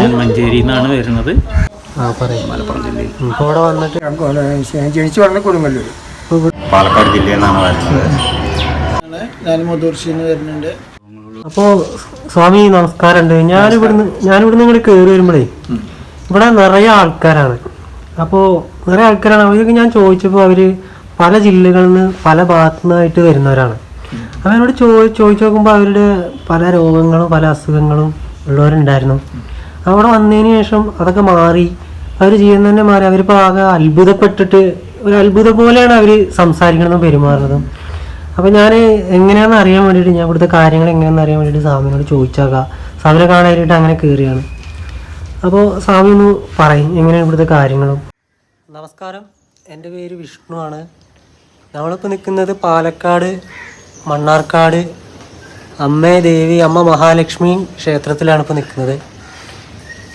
ഞാൻ മഞ്ചേരിയിൽ നിന്നാണ് വരുന്നത്. മലപ്പുറം ജില്ലയിൽ ഇവിടെ വന്നിട്ട് ജനിച്ചു വളർന്ന കൊടുങ്ങല്ലൂർ, പാലക്കാട് ജില്ലയിൽ നിന്നാണ് വരുന്നത്. ഞാൻ മുതൂർശിന്ന് വരുന്നുണ്ട്. അപ്പോൾ സ്വാമി നമസ്കാരമുണ്ട്. ഞാനിവിടുന്ന് ഇങ്ങോട്ട് കയറി വരുമ്പോഴേ ഇവിടെ നിറയെ ആൾക്കാരാണ്. അപ്പോൾ നിറയെ ആൾക്കാരാണ്. അവരൊക്കെ ഞാൻ ചോദിച്ചപ്പോൾ അവർ പല ജില്ലകളിൽ നിന്ന് പല ഭാഗത്തു നിന്നായിട്ട് വരുന്നവരാണ്. അപ്പോൾ എന്നോട് ചോദിച്ചു നോക്കുമ്പോൾ അവരുടെ പല രോഗങ്ങളും പല അസുഖങ്ങളും ഉള്ളവരുണ്ടായിരുന്നു. അവിടെ വന്നതിന് ശേഷം അതൊക്കെ മാറി, അവർ ചെയ്യുന്ന തന്നെ മാറി. അവരിപ്പോൾ ആകെ അത്ഭുതപ്പെട്ടിട്ട് ഒരു അത്ഭുതം പോലെയാണ് അവർ സംസാരിക്കണതും പെരുമാറുന്നതും. അപ്പോൾ ഞാൻ എങ്ങനെയാണെന്ന് അറിയാൻ വേണ്ടിയിട്ട്, ഞാൻ ഇവിടുത്തെ കാര്യങ്ങൾ എങ്ങനെയാണെന്ന് അറിയാൻ വേണ്ടിയിട്ട് സ്വാമിനോട് ചോദിച്ചാക്കാം. സ്വാമിനെ കാണാനായിട്ട് അങ്ങനെ കയറിയാണ്. അപ്പോൾ സ്വാമി ഒന്ന് പറയും എങ്ങനെയാണ് ഇവിടുത്തെ കാര്യങ്ങളും. നമസ്കാരം, എൻ്റെ പേര് വിഷ്ണു ആണ്. നമ്മളിപ്പോൾ നിൽക്കുന്നത് പാലക്കാട് മണ്ണാർക്കാട് അമ്മേ ദേവി അമ്മ മഹാലക്ഷ്മി ക്ഷേത്രത്തിലാണ് ഇപ്പോൾ നിൽക്കുന്നത്.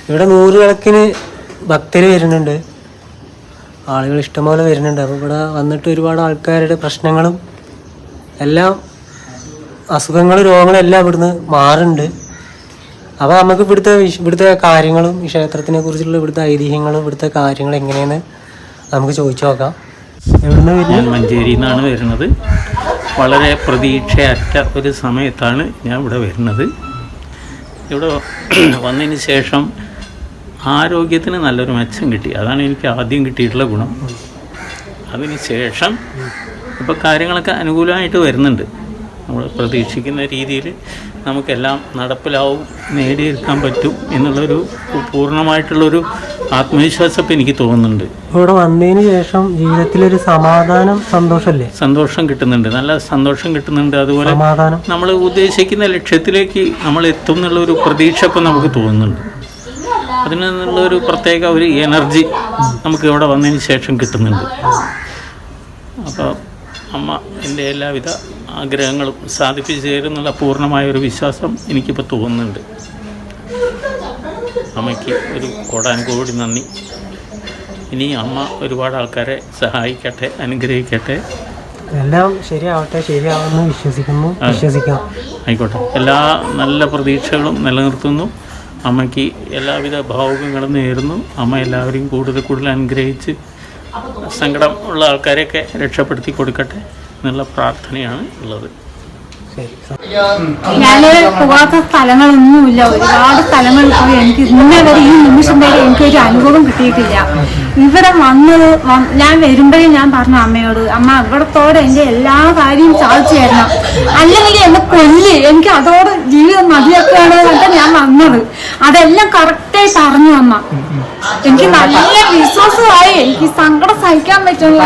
ഇവിടെ നൂറുകണക്കിന് ഭക്തർ വരുന്നുണ്ട്, ആളുകൾ ഇഷ്ടംപോലെ വരുന്നുണ്ട്. അപ്പോൾ ഇവിടെ വന്നിട്ട് ഒരുപാട് ആൾക്കാരുടെ പ്രശ്നങ്ങളും എല്ലാം അസുഖങ്ങളും രോഗങ്ങളും എല്ലാം ഇവിടുന്ന് മാറുന്നുണ്ട്. അപ്പോൾ നമുക്ക് ഇവിടുത്തെ കാര്യങ്ങളും ഈ ക്ഷേത്രത്തിനെ കുറിച്ചുള്ള ഇവിടുത്തെ ഐതിഹ്യങ്ങളും ഇവിടുത്തെ കാര്യങ്ങൾ എങ്ങനെയെന്ന് നമുക്ക് ചോദിച്ചു നോക്കാം. ഞാൻ മഞ്ചേരിയിൽ നിന്നാണ് വരുന്നത്. വളരെ പ്രതീക്ഷയറ്റ ഒരു സമയത്താണ് ഞാൻ ഇവിടെ വരുന്നത്. ഇവിടെ വന്നതിന് ശേഷം ആരോഗ്യത്തിന് നല്ലൊരു മെച്ചം കിട്ടി. അതാണ് എനിക്ക് ആദ്യം കിട്ടിയിട്ടുള്ള ഗുണം. അതിന് ശേഷം ഇപ്പോൾ കാര്യങ്ങളൊക്കെ അനുകൂലമായിട്ട് വരുന്നുണ്ട്. നമ്മൾ പ്രതീക്ഷിക്കുന്ന രീതിയിൽ നമുക്കെല്ലാം നടപ്പിലാവും, നേടിയെടുക്കാൻ പറ്റും എന്നുള്ളൊരു പൂർണ്ണമായിട്ടുള്ളൊരു ആത്മവിശ്വാസം ഇപ്പം എനിക്ക് തോന്നുന്നുണ്ട്. ഇവിടെ വന്നതിന് ശേഷം ജീവിതത്തിലൊരു സമാധാനം, സന്തോഷം കിട്ടുന്നുണ്ട്, നല്ല സന്തോഷം കിട്ടുന്നുണ്ട്. അതുപോലെ നമ്മൾ ഉദ്ദേശിക്കുന്ന ലക്ഷ്യത്തിലേക്ക് നമ്മൾ എത്തും എന്നുള്ളൊരു പ്രതീക്ഷ ഇപ്പം നമുക്ക് തോന്നുന്നുണ്ട്. അതിൽ നിന്നുള്ളൊരു പ്രത്യേക ഒരു എനർജി നമുക്ക് ഇവിടെ വന്നതിന് ശേഷം കിട്ടുന്നുണ്ട്. അപ്പോൾ അമ്മ എൻ്റെ എല്ലാവിധ ആഗ്രഹങ്ങളും സാധിപ്പിച്ചു തരുന്നുള്ള പൂർണ്ണമായൊരു വിശ്വാസം എനിക്കിപ്പോൾ തോന്നുന്നുണ്ട്. അമ്മയ്ക്ക് ഒരു കോടാനുകോടി നന്ദി. ഇനി അമ്മ ഒരുപാട് ആൾക്കാരെ സഹായിക്കട്ടെ, അനുഗ്രഹിക്കട്ടെ. എല്ലാം ശരിയാവട്ടെ, ശരിയാവുമെന്ന് വിശ്വസിക്കാം. ആയിക്കോട്ടെ. എല്ലാ നല്ല പ്രതീക്ഷകളും നിലനിർത്തുന്നു. അമ്മയ്ക്ക് എല്ലാവിധ ഭാവുകങ്ങളും നേരുന്നു. അമ്മ എല്ലാവരെയും കൂടുതൽ അനുഗ്രഹിച്ച് സങ്കടം ഉള്ള ആൾക്കാരെയൊക്കെ രക്ഷപ്പെടുത്തി കൊടുക്കട്ടെ എന്നുള്ള പ്രാർത്ഥനയാണ് ഉള്ളത്. ഞാൻ പോകാത്ത സ്ഥലങ്ങളൊന്നുമില്ല, ഒരുപാട് സ്ഥലങ്ങളിൽ പോയി. എനിക്ക് ഇന്നേ വരെ ഈ നിമിഷം വരെ എനിക്കൊരു അനുഭവം കിട്ടിയിട്ടില്ല. ഇവിടെ ഞാൻ വരുമ്പോഴേ ഞാൻ പറഞ്ഞു അമ്മയോട്, അമ്മ ഇവിടത്തോടെ എൻ്റെ എല്ലാ കാര്യവും സാധിച്ചു തരണം, അല്ലെങ്കിൽ എന്നെ കൊല്ല്, എനിക്ക് അതോടെ ജീവിതം മതിയാക്കുകയാണ് എന്നിട്ട് ഞാൻ വന്നത്. അതെല്ലാം കറക്റ്റായി പറഞ്ഞു അമ്മ. എനിക്ക് നല്ല വിശ്വാസമായി. എനിക്ക് സങ്കടം സഹിക്കാൻ പറ്റുള്ള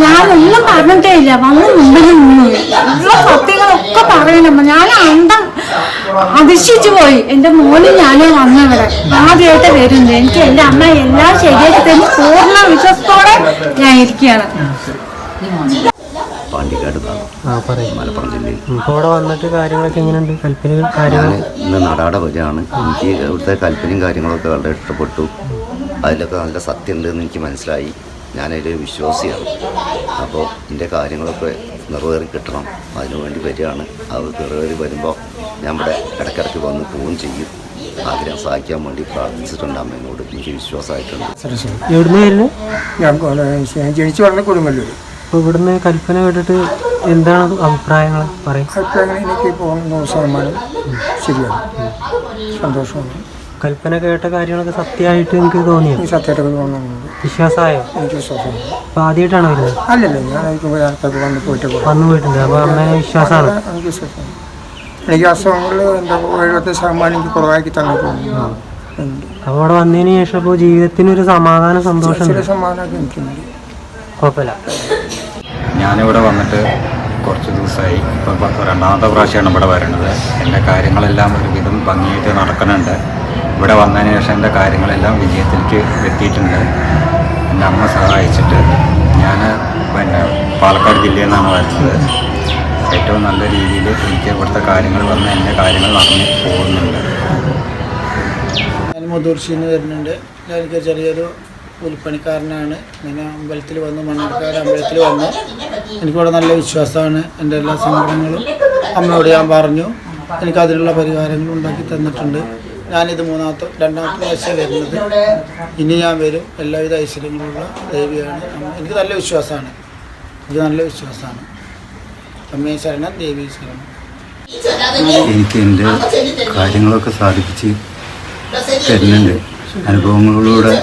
ഞാനൊന്നും പറഞ്ഞിട്ടേ ഇല്ല. വന്ന് മുമ്പിൽ നിന്നു ഉള്ള സത്യങ്ങളൊക്കെ പറയണമ്മ. ഞാൻ അതിശിച്ചു പോയി. എൻ്റെ മോനും ഞാനും വന്നവിടെ ആദ്യമായിട്ട് വരുന്നത്. എനിക്ക് എൻ്റെ അമ്മ എല്ലാം ശരിയാക്കി തരുന്ന പൂർണ്ണ വിശ്വാസത്തോടെ ഞാൻ ഇരിക്കുകയാണ്. പാണ്ടിക്കാട്, മലപ്പുറം ജില്ലയിൽ. ഇവിടെ വന്നിട്ട് കാര്യങ്ങളൊക്കെ എങ്ങനെയുണ്ട്? കൽപ്പന ഞാൻ ഇന്ന് നടാട വരികയാണ്. എനിക്ക് ഇവിടുത്തെ കൽപ്പനയും കാര്യങ്ങളൊക്കെ വളരെ ഇഷ്ടപ്പെട്ടു. അതിലൊക്കെ നല്ല സത്യം ഉണ്ടെന്ന് എനിക്ക് മനസ്സിലായി. ഞാനതിൽ വിശ്വാസിയാണ്. അപ്പോൾ എൻ്റെ കാര്യങ്ങളൊക്കെ നിറവേറി കിട്ടണം, അതിനുവേണ്ടി വരികയാണ്. അത് നിറവേറി വരുമ്പോൾ ഞാൻ ഇവിടെ ഇടയ്ക്കിടയ്ക്ക് വന്ന് പോവുകയും ചെയ്യും. ആഗ്രഹം സഹായിക്കാൻ വേണ്ടി പ്രാർത്ഥിച്ചിട്ടുണ്ട് അമ്മയോട്. എനിക്ക് വിശ്വാസമായിട്ടുണ്ട്. എവിടുന്ന് വരുന്നത്? ഞാൻ ജനിച്ചു വളർന്ന കൊടുങ്ങല്ലൂർ. അപ്പോൾ ഇവിടുന്ന് കൽപ്പന കേട്ടിട്ട് എന്താണ് അഭിപ്രായങ്ങൾ പറയും? അഭിപ്രായങ്ങൾ എനിക്ക് ഇപ്പോൾ 100% ശരിയാണ്, സന്തോഷമാണ്. കൽപ്പന കേട്ട കാര്യങ്ങളൊക്കെ സത്യമായിട്ട് എനിക്ക് തോന്നിയോ? സത്യമായിട്ടൊക്കെ തോന്നുന്നുണ്ട്. വിശ്വാസമായോ? എനിക്ക് വിശ്വാസമാണ്. അപ്പോൾ ആദ്യമായിട്ടാണ് വരുന്നത്? അല്ലല്ലോ, ഞാൻ ആൾക്കാർക്ക് വന്ന് പോയിട്ടുണ്ട്. അപ്പോൾ അമ്മേനെ വിശ്വാസമാണ്? എനിക്ക് വിശ്വാസമാണ്. എനിക്ക് അസുഖങ്ങളിൽ എന്താ 70% എനിക്ക് കുറവാക്കി തന്നിട്ടുണ്ട്. അപ്പോൾ അവിടെ വന്നതിന് ശേഷം ഇപ്പോൾ ജീവിതത്തിനൊരു സമാധാനം, സന്തോഷം, സമാധാനമൊക്കെ എനിക്കുണ്ട്. കുഴപ്പമില്ല. ഞാനിവിടെ വന്നിട്ട് കുറച്ച് ദിവസമായി. ഇപ്പോൾ രണ്ടാമത്തെ പ്രാവശ്യമാണ് ഇവിടെ വരുന്നത്. എൻ്റെ കാര്യങ്ങളെല്ലാം ഒരുവിധം ഭംഗിയായിട്ട് നടക്കുന്നുണ്ട്. ഇവിടെ വന്നതിന് ശേഷം എൻ്റെ കാര്യങ്ങളെല്ലാം വിജയത്തിലേക്ക് എത്തിയിട്ടുണ്ട്. എൻ്റെ അമ്മ സഹായിച്ചിട്ട്. ഞാൻ പാലക്കാട് ജില്ലയിൽ നിന്നാണ് വരുന്നത്. ഏറ്റവും നല്ല രീതിയിൽ എനിക്ക് ഇവിടുത്തെ കാര്യങ്ങൾ വന്ന് എൻ്റെ കാര്യങ്ങൾ നടന്ന് പോകുന്നുണ്ട്. ഞാൻ മുതൂർശിന്ന് വരുന്നുണ്ട്. എനിക്ക് ചെറിയൊരു കൂലിപ്പണിക്കാരനാണ്. ഇങ്ങനെ അമ്പലത്തിൽ വന്നു, മണ്ണാർക്കാട് അമ്പലത്തിൽ വന്നു. എനിക്കിവിടെ നല്ല വിശ്വാസമാണ്. എൻ്റെ എല്ലാ സങ്കടങ്ങളും അമ്മയോട് ഞാൻ പറഞ്ഞു. എനിക്കതിനുള്ള പരിഹാരങ്ങൾ ഉണ്ടാക്കി തന്നിട്ടുണ്ട്. ഞാനിത് രണ്ടാമത്തെ പ്രാവശ്യം വരുന്നത്. ഇനി ഞാൻ വരും. എല്ലാവിധ ഐശ്വര്യങ്ങളുള്ള ദേവിയാണ്. എനിക്ക് നല്ല വിശ്വാസമാണ്. അമ്മേ ശരണം, ദേവി ശരണം. എനിക്ക് എൻ്റെ കാര്യങ്ങളൊക്കെ സാധിപ്പിച്ച് തരുന്നുണ്ട്. അനുഭവങ്ങളിലൂടെ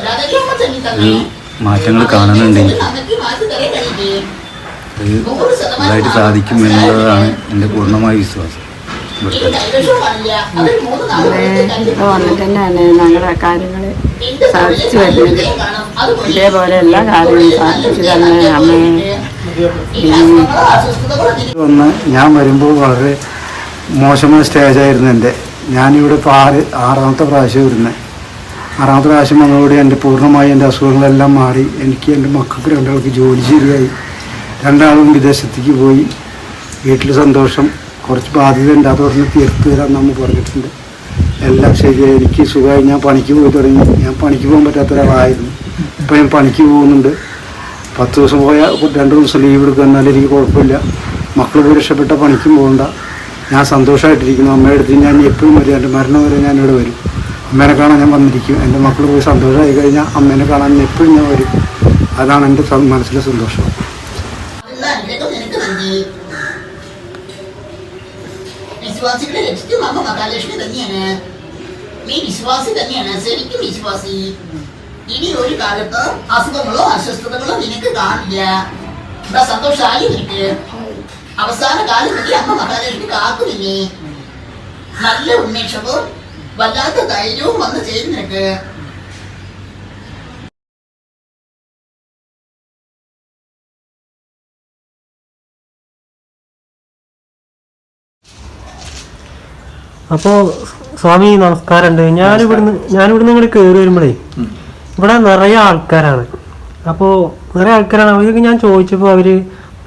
ഒരു മാറ്റങ്ങൾ കാണുന്നുണ്ട്. അത് ഇതായിട്ട് സാധിക്കും എന്നുള്ളതാണ് എൻ്റെ പൂർണ്ണമായ വിശ്വാസം. വന്നിട്ട് തന്നെയാണ് ഞങ്ങളുടെ കാര്യങ്ങൾ സാധിച്ചു വരുന്നത്. ഇതേപോലെ എല്ലാ കാര്യങ്ങളും സാധിച്ചു തന്നെ അമ്മയെ ഞാൻ വരുമ്പോൾ വളരെ മോശമായ സ്റ്റേജായിരുന്നു എൻ്റെ. ഞാനിവിടെ ഇപ്പോൾ ആറാമത്തെ പ്രാവശ്യം വരുന്നത്. ആറാമത്തെ പ്രാവശ്യം വന്നതോടെ എൻ്റെ പൂർണ്ണമായി എൻ്റെ അസുഖങ്ങളെല്ലാം മാറി. എനിക്ക് എൻ്റെ മക്കൾക്ക് രണ്ടാൾക്ക് ജോലി ശരിയായി. രണ്ടാളും വിദേശത്തേക്ക് പോയി. വീട്ടിൽ സന്തോഷം. കുറച്ച് ബാധ്യത ഉണ്ട്, അതോടൊന്ന് തീർത്ത് തരാൻ നമ്മൾ പറഞ്ഞിട്ടുണ്ട്. എല്ലാം ശരിയായി. എനിക്ക് സുഖമായി. ഞാൻ പണിക്ക് പോയി തുടങ്ങി. ഞാൻ പണിക്ക് പോകാൻ പറ്റാത്തൊരാളായിരുന്നു. ഇപ്പോൾ ഞാൻ പണിക്ക് പോകുന്നുണ്ട്. 10 ദിവസം പോയാൽ 2 ദിവസം ലീവ് എടുക്കുക, എന്നാലും എനിക്ക് കുഴപ്പമില്ല. മക്കൾ പോയി രക്ഷപ്പെട്ട പണിക്കും പോകണ്ട. ഞാൻ സന്തോഷമായിട്ടിരിക്കുന്നു. അമ്മയുടെ അടുത്ത് ഞാൻ എപ്പോഴും വരും. എൻ്റെ മരണം വരെ ഞാനിവിടെ വരും. അമ്മേനെ കാണാൻ ഞാൻ വന്നിരിക്കും. എൻ്റെ മക്കൾ പോയി സന്തോഷമായി കഴിഞ്ഞാൽ അമ്മേനെ കാണാൻ എപ്പോഴും ഞാൻ വരും. അതാണ് എൻ്റെ മനസ്സിലെ സന്തോഷം. വിശ്വാസികളെ രക്ഷിക്കും അമ്മ മഹാലക്ഷ്മി തന്നെയാണ്. നീ വിശ്വാസി തന്നെയാണ്, ശരിക്കും വിശ്വാസി. ഇനി ഒരു കാലത്ത് അസുഖങ്ങളോ അസ്വസ്ഥതകളോ നിനക്ക് കാണില്ല. ഇവിടെ സന്തോഷമായി നിനക്ക്. അവസാന കാലത്ത് അമ്മ മഹാലക്ഷ്മി കാക്കുമില്ലേ. നല്ല ഉന്മേഷവും വല്ലാത്ത ധൈര്യവും വന്ന് ചേരും നിനക്ക്. അപ്പോൾ സ്വാമി നമസ്കാരമുണ്ട്. ഞാനിവിടുന്ന് ഇങ്ങോട്ട് കയറി വരുമ്പോഴേ ഇവിടെ നിറയെ ആൾക്കാരാണ്. അപ്പോൾ നിറയെ ആൾക്കാരാണ്. അവരൊക്കെ ഞാൻ ചോദിച്ചപ്പോൾ അവർ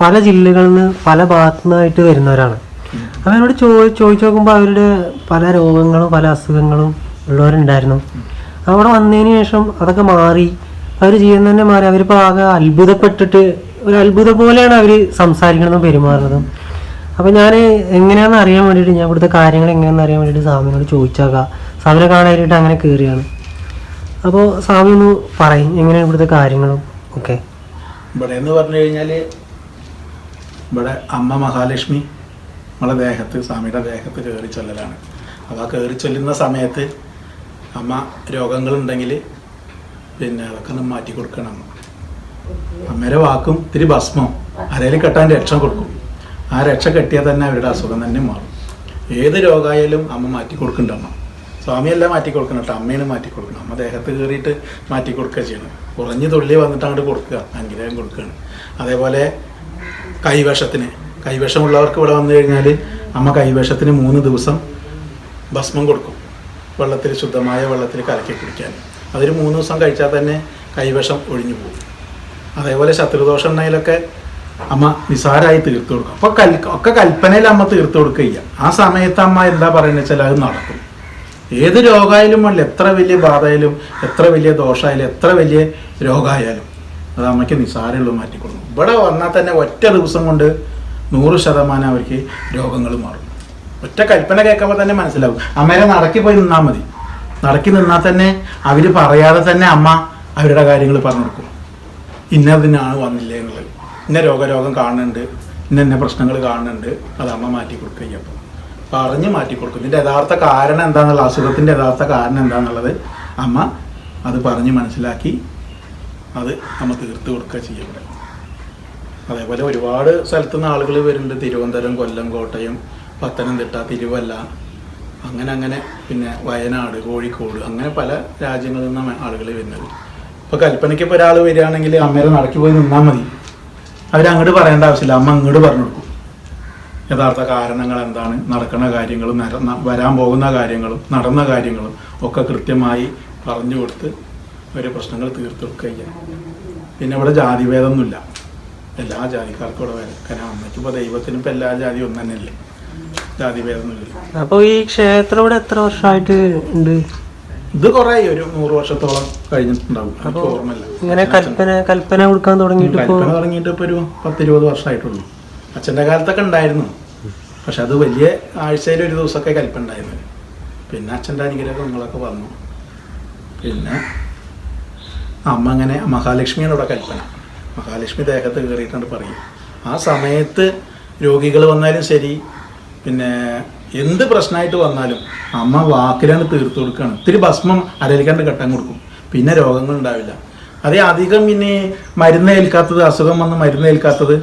പല ജില്ലകളിൽ നിന്ന് പല ഭാഗത്തു നിന്നായിട്ട് വരുന്നവരാണ്. അപ്പോൾ എന്നോട് ചോദിച്ചു നോക്കുമ്പോൾ അവരുടെ പല രോഗങ്ങളും പല അസുഖങ്ങളും ഉള്ളവരുണ്ടായിരുന്നു. അവിടെ വന്നതിന് ശേഷം അതൊക്കെ മാറി. അവർ ചെയ്യുന്ന തന്നെ മാറി. അവരിപ്പോൾ ആകെ അത്ഭുതപ്പെട്ടിട്ട് ഒരു അത്ഭുതം പോലെയാണ് അവർ സംസാരിക്കണതും പെരുമാറുന്നതും. അപ്പോൾ ഞാൻ എങ്ങനെയാണെന്ന് അറിയാൻ വേണ്ടിയിട്ട്, ഞാൻ ഇവിടുത്തെ കാര്യങ്ങൾ എങ്ങനെയാണെന്ന് അറിയാൻ വേണ്ടിയിട്ട് സ്വാമിനോട് ചോദിച്ചാക്കാം. സ്വാമിനെ കാണാനായിട്ട് അങ്ങനെ കയറിയാണ്. അപ്പോൾ സ്വാമി ഒന്ന് പറയും എങ്ങനെയാണ് ഇവിടുത്തെ കാര്യങ്ങളും ഒക്കെ. ഇവിടെ എന്ന് പറഞ്ഞു കഴിഞ്ഞാൽ ഇവിടെ അമ്മ മഹാലക്ഷ്മി നമ്മളെ ദേഹത്ത്, സ്വാമിയുടെ ദേഹത്ത് കയറി ചൊല്ലലാണ്. അപ്പോൾ ആ കയറി ചൊല്ലുന്ന സമയത്ത് അമ്മ രോഗങ്ങളുണ്ടെങ്കിൽ പിന്നെ അതൊക്കെ ഒന്ന് മാറ്റി കൊടുക്കണം. അമ്മയുടെ വാക്കും ഇത്തിരി ഭസ്മം അരയിൽ കെട്ടാൻ രക്ഷ കൊടുക്കും. ആ രക്ഷ കെട്ടിയാൽ തന്നെ അവരുടെ അസുഖം തന്നെ മാറും. ഏത് രോഗമായാലും അമ്മ മാറ്റി കൊടുക്കുന്നുണ്ട്. അമ്മ സ്വാമിയല്ല മാറ്റി കൊടുക്കണം കേട്ടോ, അമ്മയാണ് മാറ്റി കൊടുക്കണം. അമ്മ ദേഹത്ത് കയറിയിട്ട് മാറ്റി കൊടുക്കുക ചെയ്യണം. കുറഞ്ഞ് തുള്ളി വന്നിട്ട് അങ്ങോട്ട് കൊടുക്കുക, അനുഗ്രഹം കൊടുക്കുകയാണ്. അതേപോലെ കൈവിഷമുള്ളവർക്ക് ഇവിടെ വന്നു കഴിഞ്ഞാൽ അമ്മ കൈവിഷത്തിന് 3 ദിവസം ഭസ്മം കൊടുക്കും. ശുദ്ധമായ വെള്ളത്തിൽ കലക്കി കുടിക്കാൻ. അതൊരു 3 ദിവസം കഴിച്ചാൽ തന്നെ കൈവിഷം ഒഴിഞ്ഞു പോകും. അതേപോലെ ശത്രുദോഷം ഉണ്ടെങ്കിലൊക്കെ അമ്മ നിസാരമായി തീർത്തു കൊടുക്കും. അപ്പോൾ ഒക്കെ കൽപ്പനയിൽ അമ്മ തീർത്തു കൊടുക്കുക. ആ സമയത്ത് അമ്മ എന്താ പറയുന്നത് വെച്ചാൽ അത് നടക്കും. ഏത് രോഗമായാലും അല്ല, എത്ര വലിയ ബാധയായാലും എത്ര വലിയ ദോഷമായാലും എത്ര വലിയ രോഗമായാലും അത് അമ്മയ്ക്ക് നിസാരമുള്ള മാറ്റി കൊടുക്കും. ഇവിടെ വന്നാൽ തന്നെ ഒറ്റ ദിവസം കൊണ്ട് 100% അവർക്ക് രോഗങ്ങൾ മാറും. ഒറ്റ കൽപ്പന കേൾക്കുമ്പോൾ തന്നെ മനസ്സിലാവും. അമ്മേരെ നടക്കി പോയി നിന്നാൽ മതി. നടക്കി നിന്നാൽ തന്നെ അവർ പറയാതെ തന്നെ അമ്മ അവരുടെ കാര്യങ്ങൾ പറഞ്ഞു കൊടുക്കും. ഇന്നതിനാണ് വന്നില്ലേ എന്നുള്ളത്, ഇന്ന രോഗം കാണുന്നുണ്ട്, ഇന്ന പ്രശ്നങ്ങൾ കാണുന്നുണ്ട്, അത് അമ്മ മാറ്റി കൊടുക്കുക. അപ്പോൾ പറഞ്ഞ് മാറ്റി കൊടുക്കും. ഇതിൻ്റെ യഥാർത്ഥ കാരണം എന്താണെന്നുള്ള, അസുഖത്തിൻ്റെ യഥാർത്ഥ കാരണം എന്താണെന്നുള്ളത് അമ്മ അത് പറഞ്ഞ് മനസ്സിലാക്കി അത് അമ്മ തീർത്ത് കൊടുക്കുക ചെയ്യപ്പെടും. അതേപോലെ ഒരുപാട് സ്ഥലത്തു നിന്ന് ആളുകൾ വരുന്നുണ്ട്. തിരുവനന്തപുരം, കൊല്ലം, കോട്ടയം, പത്തനംതിട്ട, തിരുവല്ല, അങ്ങനെ പിന്നെ വയനാട്, കോഴിക്കോട്, അങ്ങനെ പല രാജ്യങ്ങളിൽ നിന്നാണ് ആളുകൾ വരുന്നത്. ഇപ്പോൾ കൽപ്പനയ്ക്ക് ഇപ്പോൾ ഒരാൾ വരികയാണെങ്കിൽ അമ്മേരെ നടക്കി പോയി നിന്നാൽ മതി. അവരങ്ങോട്ട് പറയേണ്ട ആവശ്യമില്ല, അമ്മ അങ്ങോട്ട് പറഞ്ഞു കൊടുക്കും. യഥാർത്ഥ കാരണങ്ങൾ എന്താണ്, നടക്കുന്ന കാര്യങ്ങളും വരാൻ പോകുന്ന കാര്യങ്ങളും നടന്ന കാര്യങ്ങളും ഒക്കെ കൃത്യമായി പറഞ്ഞു കൊടുത്ത് ഒരു പ്രശ്നങ്ങൾ തീർത്തു കൊടുക്കുക. പിന്നെ ഇവിടെ ജാതിഭേദമൊന്നുമില്ല, എല്ലാ ജാതിക്കാർക്കും ഇവിടെ വരും. കാരണം അമ്മയ്ക്കിപ്പോൾ ദൈവത്തിനും ഇപ്പോൾ എല്ലാ ജാതിയും ഒന്നു തന്നെയല്ലേ, ജാതിഭേദമൊന്നുമില്ല. അപ്പോൾ ഈ ക്ഷേത്രം ഇവിടെ എത്ര വർഷമായിട്ട് ഉണ്ട്? ഇത് കുറേ ഒരു 100 വർഷത്തോളം കഴിഞ്ഞിട്ടുണ്ടാവും, എനിക്ക് ഓർമ്മയില്ല. ഇങ്ങനെ കൽപ്പന കൊടുക്കാൻ തുടങ്ങിയിട്ട് ഇപ്പോൾ ഒരു 10-20 വർഷമായിട്ടുള്ളൂ. അച്ഛൻ്റെ കാലത്തൊക്കെ ഉണ്ടായിരുന്നു, പക്ഷെ അത് വലിയ ആഴ്ചയിൽ ഒരു ദിവസമൊക്കെ കൽപ്പന ഉണ്ടായിരുന്നു. പിന്നെ അച്ഛൻ്റെ അനുഗ്രഹം നിങ്ങളൊക്കെ വന്നു. പിന്നെ അമ്മ അങ്ങനെ മഹാലക്ഷ്മിയാണ് ഇവിടെ കൽപ്പന. മഹാലക്ഷ്മി ദേഹത്ത് കയറിയിട്ടുണ്ട് പറയും. ആ സമയത്ത് രോഗികൾ വന്നാലും ശരി, പിന്നെ എന്ത് പ്രശ്നമായിട്ട് വന്നാലും അമ്മ വാക്കിലാണ് തീർത്തു കൊടുക്കുകയാണ്. ഇത്തിരി ഭസ്മം അരലിക്കാണ്ട് കെട്ടാൻ കൊടുക്കും, പിന്നെ രോഗങ്ങൾ ഉണ്ടാവില്ല. അതേ അധികം പിന്നെ മരുന്ന് ഏൽക്കാത്തത്, അസുഖം വന്ന് മരുന്ന് ഏൽക്കാത്തത്,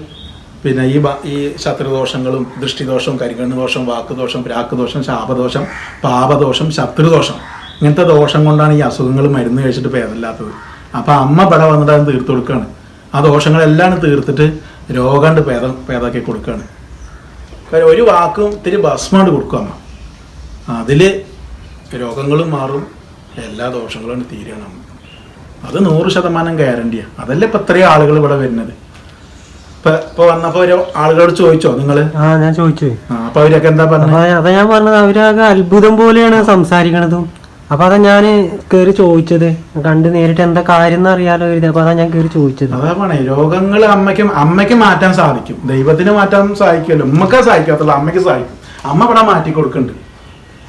പിന്നെ ഈ ശത്രുദോഷങ്ങളും ദൃഷ്ടിദോഷവും കരികണ്ണ് ദോഷം, വാക്കുദോഷം, പ്രാക്കുദോഷം, ശാപദോഷം, പാപദോഷം, ശത്രുദോഷം, ഇങ്ങനത്തെ ദോഷം കൊണ്ടാണ് ഈ അസുഖങ്ങൾ മരുന്ന് കഴിച്ചിട്ട് ഭേദമില്ലാത്തത്. അപ്പം അമ്മ ഇവിടെ വന്നിട്ട് അത് തീർത്തു കൊടുക്കുകയാണ്. ആ ദോഷങ്ങളെല്ലാം തീർത്തിട്ട് രോഗാണ്ട് ഭേദമാക്കി കൊടുക്കുകയാണ്. ഒരു വാക്കും ഇത്തിരി ഭസ്മാണ്ട് കൊടുക്കും അമ്മ. അതിൽ രോഗങ്ങളും മാറും, എല്ലാ ദോഷങ്ങളും തീരുകയാണ് അമ്മ. അത് 100% ഗ്യാരണ്ടിയാണ്. അതല്ലേ ഇപ്പം ഇത്രയും ആളുകൾ ഇവിടെ വരുന്നത്. ഇപ്പൊ വന്നപ്പോ ആളുകളോട് ചോദിച്ചോ നിങ്ങള്? ഞാൻ ചോദിച്ചു. അപ്പൊ അവരൊക്കെ എന്താ പറഞ്ഞത്? അതാ ഞാൻ പറഞ്ഞത്, അവരൊക്കെ അത്ഭുതം പോലെയാണ് സംസാരിക്കണതും. അപ്പൊ അതാ ഞാൻ കേറി ചോദിച്ചത്, കണ്ട് നേരിട്ട് എന്താ കാര്യം എന്ന് അറിയാലോ കരുതി. അപ്പൊ അതാ ഞാൻ കേറി ചോദിച്ചത്. അതാ പറഞ്ഞേ, രോഗങ്ങൾ അമ്മയ്ക്ക് മാറ്റാൻ സാധിക്കും, ദൈവത്തിന് മാറ്റാൻ സാധിക്കുമല്ലോ. ഉമ്മക്ക് സാധിക്കാത്തുള്ളൂ, അമ്മയ്ക്ക് സാധിക്കും. അമ്മ ഇവിടെ മാറ്റി കൊടുക്കുന്നുണ്ട്.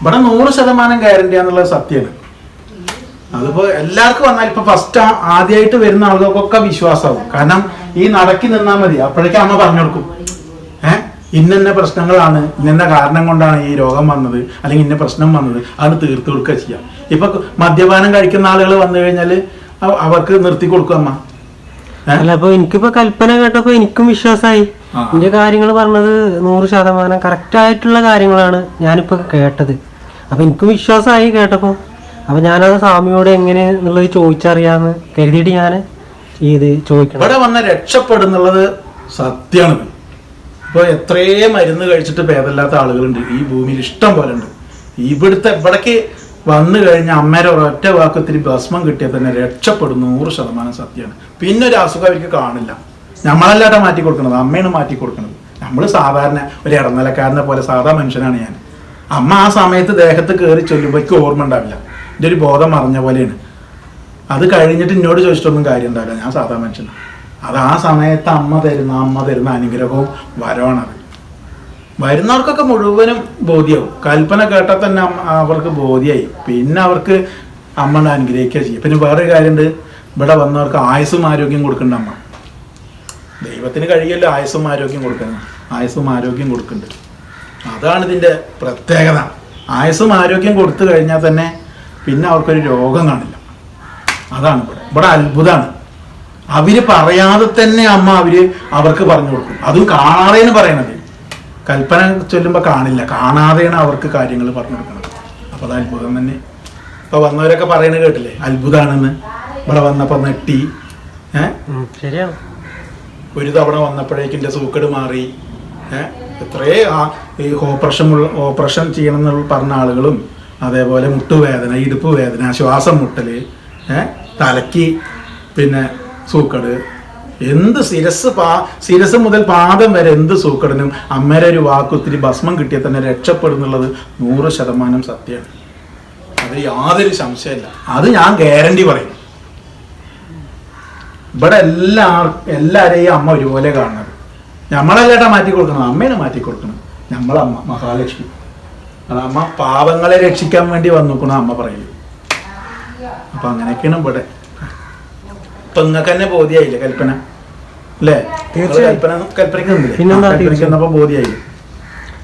ഇവിടെ 100% ഗ്യാരണ്ടിയാന്നുള്ളത് സത്യമാണ്. അതിപ്പോ എല്ലാവർക്കും വന്നാൽ ഇപ്പൊ ഫസ്റ്റ് ആദ്യമായിട്ട് വരുന്ന ആളുകൾക്കൊക്കെ വിശ്വാസമാവും. കാരണം ഈ നടക്കി നിന്നാൽ മതി, അപ്പോഴേക്കും അമ്മ പറഞ്ഞു കൊടുക്കും, ഇന്ന പ്രശ്നങ്ങളാണ്, ഇന്ന കാരണം കൊണ്ടാണ് ഈ രോഗം വന്നത്, അല്ലെങ്കിൽ ഇന്ന പ്രശ്നം വന്നത്, അത് തീർത്തു കൊടുക്കുക ചെയ്യാം. ഇപ്പൊ മദ്യപാനം കഴിക്കുന്ന ആളുകൾ വന്നു കഴിഞ്ഞാൽ അവർക്ക് നിർത്തി കൊടുക്കും അമ്മ. അല്ല, അപ്പൊ എനിക്കിപ്പോ കൽപ്പന കേട്ടപ്പോ എനിക്കും വിശ്വാസമായി. എന്റെ കാര്യങ്ങൾ പറഞ്ഞത് 100% കറക്റ്റ് ആയിട്ടുള്ള കാര്യങ്ങളാണ് ഞാനിപ്പോ കേട്ടത്. അപ്പൊ എനിക്കും വിശ്വാസമായി കേട്ടപ്പോ. അപ്പൊ ഞാനത് സ്വാമിയോട് എങ്ങനെ എന്നുള്ളത് ചോദിച്ചറിയാന്ന് കരുതിയിട്ട് ഞാൻ ഇത് ചോദിക്കണം. ഇവിടെ വന്ന് രക്ഷപ്പെടുന്നുള്ളത് സത്യമാണ്. ഇപ്പോൾ എത്രയേ മരുന്ന് കഴിച്ചിട്ട് ഭേദമില്ലാത്ത ആളുകളുണ്ട് ഈ ഭൂമിയിൽ, ഇഷ്ടം പോലെ ഉണ്ട്. ഇവിടേക്ക് വന്നു കഴിഞ്ഞാൽ അമ്മേരെ ഒരൊറ്റ വാക്ക് ഇത്തിരി ഭസ്മം കിട്ടിയാൽ തന്നെ രക്ഷപ്പെടും, 100% സത്യമാണ്. പിന്നെ ഒരു അസുഖം അവർക്ക് കാണില്ല. നമ്മളല്ലാതെ മാറ്റി കൊടുക്കണത്, അമ്മയാണ് മാറ്റി കൊടുക്കണത്. നമ്മൾ സാധാരണ ഒരു ഇടനിലക്കാരനെ പോലെ സാധാ മനുഷ്യനാണ് ഞാൻ. അമ്മ ആ സമയത്ത് ദേഹത്ത് കയറി ചൊല്ലുമ്പോൾ എനിക്ക് ഓർമ്മ ഉണ്ടാവില്ല, എൻ്റെ ഒരു ബോധം മറിഞ്ഞ പോലെയാണ്. അത് കഴിഞ്ഞിട്ട് എന്നോട് ചോദിച്ചിട്ടൊന്നും കാര്യം ഉണ്ടാവില്ല, ഞാൻ സാധാ മനുഷ്യനാണ്. അത് ആ സമയത്ത് അമ്മ തരുന്ന അനുഗ്രഹവും വരവാണത്. വരുന്നവർക്കൊക്കെ മുഴുവനും ബോധ്യമാവും. കൽപ്പന കേട്ടാൽ തന്നെ അവർക്ക് ബോധ്യമായി. പിന്നെ അവർക്ക് അമ്മനെ അനുഗ്രഹിക്കുക ചെയ്യും. പിന്നെ വേറൊരു കാര്യമുണ്ട്, ഇവിടെ വന്നവർക്ക് ആയുസ്സും ആരോഗ്യം കൊടുക്കുന്നുണ്ട് അമ്മ. ദൈവത്തിന് കഴിയല്ലോ ആയുസ്സും ആരോഗ്യം കൊടുക്കുന്നത്. ആയുസ്സും ആരോഗ്യം കൊടുക്കുന്നുണ്ട്. അതാണ് ഇതിൻ്റെ പ്രത്യേകത. ആയുസ്സും ആരോഗ്യം കൊടുത്തു കഴിഞ്ഞാൽ തന്നെ പിന്നെ അവർക്കൊരു രോഗം കാണില്ല. അതാണ് ഇവിടെ അത്ഭുതമാണ്. അവര് പറയാതെ തന്നെ അമ്മ അവർക്ക് പറഞ്ഞു കൊടുക്കും. അതും കാണാതെയാണ് പറയണത്. കൽപ്പന ചൊല്ലുമ്പോൾ കാണില്ല, കാണാതെയാണ് അവർക്ക് കാര്യങ്ങൾ പറഞ്ഞു കൊടുക്കുന്നത്. അപ്പോൾ അത് അത്ഭുതം തന്നെ. ഇപ്പോൾ വന്നവരൊക്കെ പറയുന്നത് കേട്ടില്ലേ, അത്ഭുതമാണെന്ന്. ഇവിടെ വന്നപ്പോൾ നെട്ടി. ശരിയാണ്. ഒരു തവണ വന്നപ്പോഴേക്കും എൻ്റെ സൂക്കേട് മാറി. ഈ ഓപ്പറേഷൻ ചെയ്യണം എന്നുള്ള പറഞ്ഞ ആളുകളും, അതേപോലെ മുട്ടുവേദന, ഇടുപ്പ് വേദന, ശ്വാസം മുട്ടൽ, തലയ്ക്ക് പിന്നെ സൂക്കട്, എന്ത് ശിരസ് മുതൽ പാദം വരെ എന്ത് സൂക്കടിനും അമ്മയുടെ ഒരു വാക്കുത്തിരി ഭസ്മം കിട്ടിയാൽ തന്നെ രക്ഷപ്പെടുന്നുള്ളത് 100% സത്യമാണ്. അത് യാതൊരു സംശയമില്ല. അത് ഞാൻ ഗ്യാരണ്ടി പറയും. ഇവിടെ എല്ലാവരെയും അമ്മ ഒരുപോലെ കാണുന്നത്. നമ്മളല്ലേട്ടാ മാറ്റി കൊടുക്കണം, അമ്മേനെ മാറ്റി കൊടുക്കണം. നമ്മളമ്മ മഹാലക്ഷ്മി. അമ്മ പാവങ്ങളെ രക്ഷിക്കാൻ വേണ്ടി വന്നിക്കണം അമ്മ പറയും. അപ്പൊ അങ്ങനെയൊക്കെയാണ് ഇവിടെ. ഇപ്പൊ നിങ്ങൾക്ക് തന്നെ ബോധ്യായില്ലേ കൽപ്പന? അല്ലേ? കൽപ്പനയ്ക്ക് നിന്നപ്പോ ബോധ്യായി.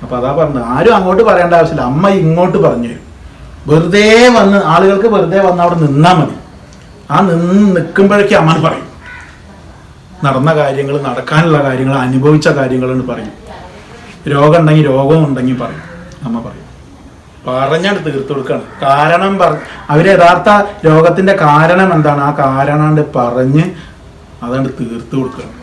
അപ്പൊ അതാ പറഞ്ഞത്, ആരും അങ്ങോട്ട് പറയേണ്ട ആവശ്യമില്ല, അമ്മ ഇങ്ങോട്ട് പറഞ്ഞു തരും. വെറുതെ വന്ന് ആളുകൾക്ക് വെറുതെ വന്ന് അവിടെ നിന്നാ മതി. ആ നിൽക്കുമ്പോഴേക്കും അമ്മ പറയും നടന്ന കാര്യങ്ങൾ, നടക്കാനുള്ള കാര്യങ്ങൾ, അനുഭവിച്ച കാര്യങ്ങളെന്ന് പറയും. രോഗം ഉണ്ടെങ്കിൽ രോഗം ഉണ്ടെങ്കിൽ പറയും, അമ്മ പറയും. പറഞ്ഞാണ് തീർത്തു കൊടുക്കുകയാണ്. കാരണം അവര് യഥാർത്ഥ രോഗത്തിന്റെ കാരണം എന്താണ്, ആ കാരണാണ്ട് പറഞ്ഞ് അതാണ്ട് തീർത്തു കൊടുക്കുകയാണ്.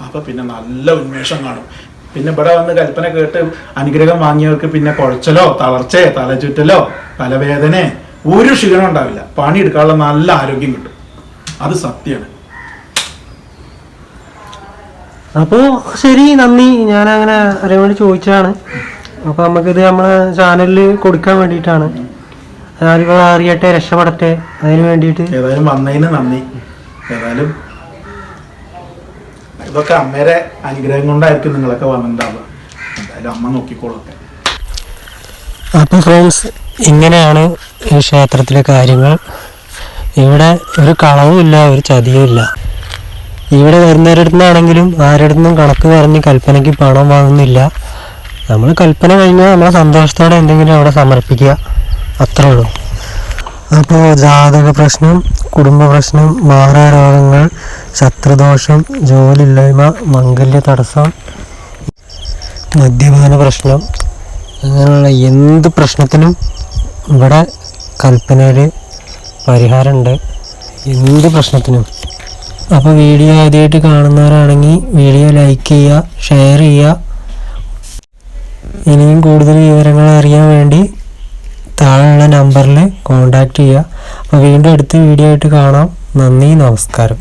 അപ്പൊ പിന്നെ നല്ല ഉന്മേഷം കാണും. പിന്നെ ഇവിടെ വന്ന് കൽപ്പന കേട്ട് അനുഗ്രഹം വാങ്ങിയവർക്ക് പിന്നെ കുഴച്ചലോ തളർച്ചയോ തലചുറ്റലോ തലവേദനയോ ഒരു ക്ഷീണം ഉണ്ടാവില്ല. പണിയെടുക്കാനുള്ള നല്ല ആരോഗ്യം കിട്ടും. അത് സത്യമാണ്. അപ്പോ ശരി, നന്ദി. ഞാൻ അങ്ങനെ അറിയാൻ വേണ്ടി ചോദിച്ചതാണ്. അപ്പൊ നമുക്കിത് നമ്മളെ ചാനലിൽ കൊടുക്കാൻ വേണ്ടിയിട്ടാണ്. ഞാനിപ്പോ അറിയട്ടെ, രക്ഷപ്പെടട്ടെ, അതിന് വേണ്ടിയിട്ട്. ഏതായാലും വന്നതിന് നന്ദി. ഏതായാലും ഇതൊക്കെ അമ്മയുടെ അനുഗ്രഹം കൊണ്ടായിരിക്കും നിങ്ങളൊക്കെ വന്നിട്ടുണ്ടാവുക. എന്തായാലും അമ്മ നോക്കിക്കോളൊക്കെ. അപ്പോൾ ഫ്രണ്ട്സ്, ഇങ്ങനെയാണ് ഈ ക്ഷേത്രത്തിലെ കാര്യങ്ങൾ. ഇവിടെ ഒരു കളവുമില്ല, ഒരു ചതിയുമില്ല. ഇവിടെ വരുന്നവരുടെ നിന്നാണെങ്കിലും ആരുടെ നിന്നും കണക്ക് പറഞ്ഞ് കൽപ്പനയ്ക്ക് പണം വാങ്ങുന്നില്ല. നമ്മൾ കൽപ്പന കഴിഞ്ഞാൽ നമ്മളെ സന്തോഷത്തോടെ എന്തെങ്കിലും അവിടെ സമർപ്പിക്കുക, അത്രേ ഉള്ളൂ. അപ്പോൾ ജാതക പ്രശ്നം, കുടുംബ പ്രശ്നം, മാറാരോഗങ്ങൾ, ശത്രുദോഷം, ജോലിയില്ലായ്മ, മംഗല്യ തടസ്സം, മദ്യപാന പ്രശ്നം, അങ്ങനെയുള്ള എന്ത് പ്രശ്നത്തിനും ഇവിടെ കൽപ്പനയിൽ പരിഹാരമുണ്ട്, എന്ത് പ്രശ്നത്തിനും. അപ്പോൾ വീഡിയോ ആദ്യമായിട്ട് കാണുന്നവരാണെങ്കിൽ വീഡിയോ ലൈക്ക് ചെയ്യുക, ഷെയർ ചെയ്യുക. ഇനിയും കൂടുതൽ വിവരങ്ങൾ അറിയാൻ വേണ്ടി താഴെയുള്ള നമ്പറിൽ കോൺടാക്റ്റ് ചെയ്യുക. അപ്പോൾ വീണ്ടും അടുത്ത വീഡിയോ ആയിട്ട് കാണാം. നന്ദി, നമസ്കാരം.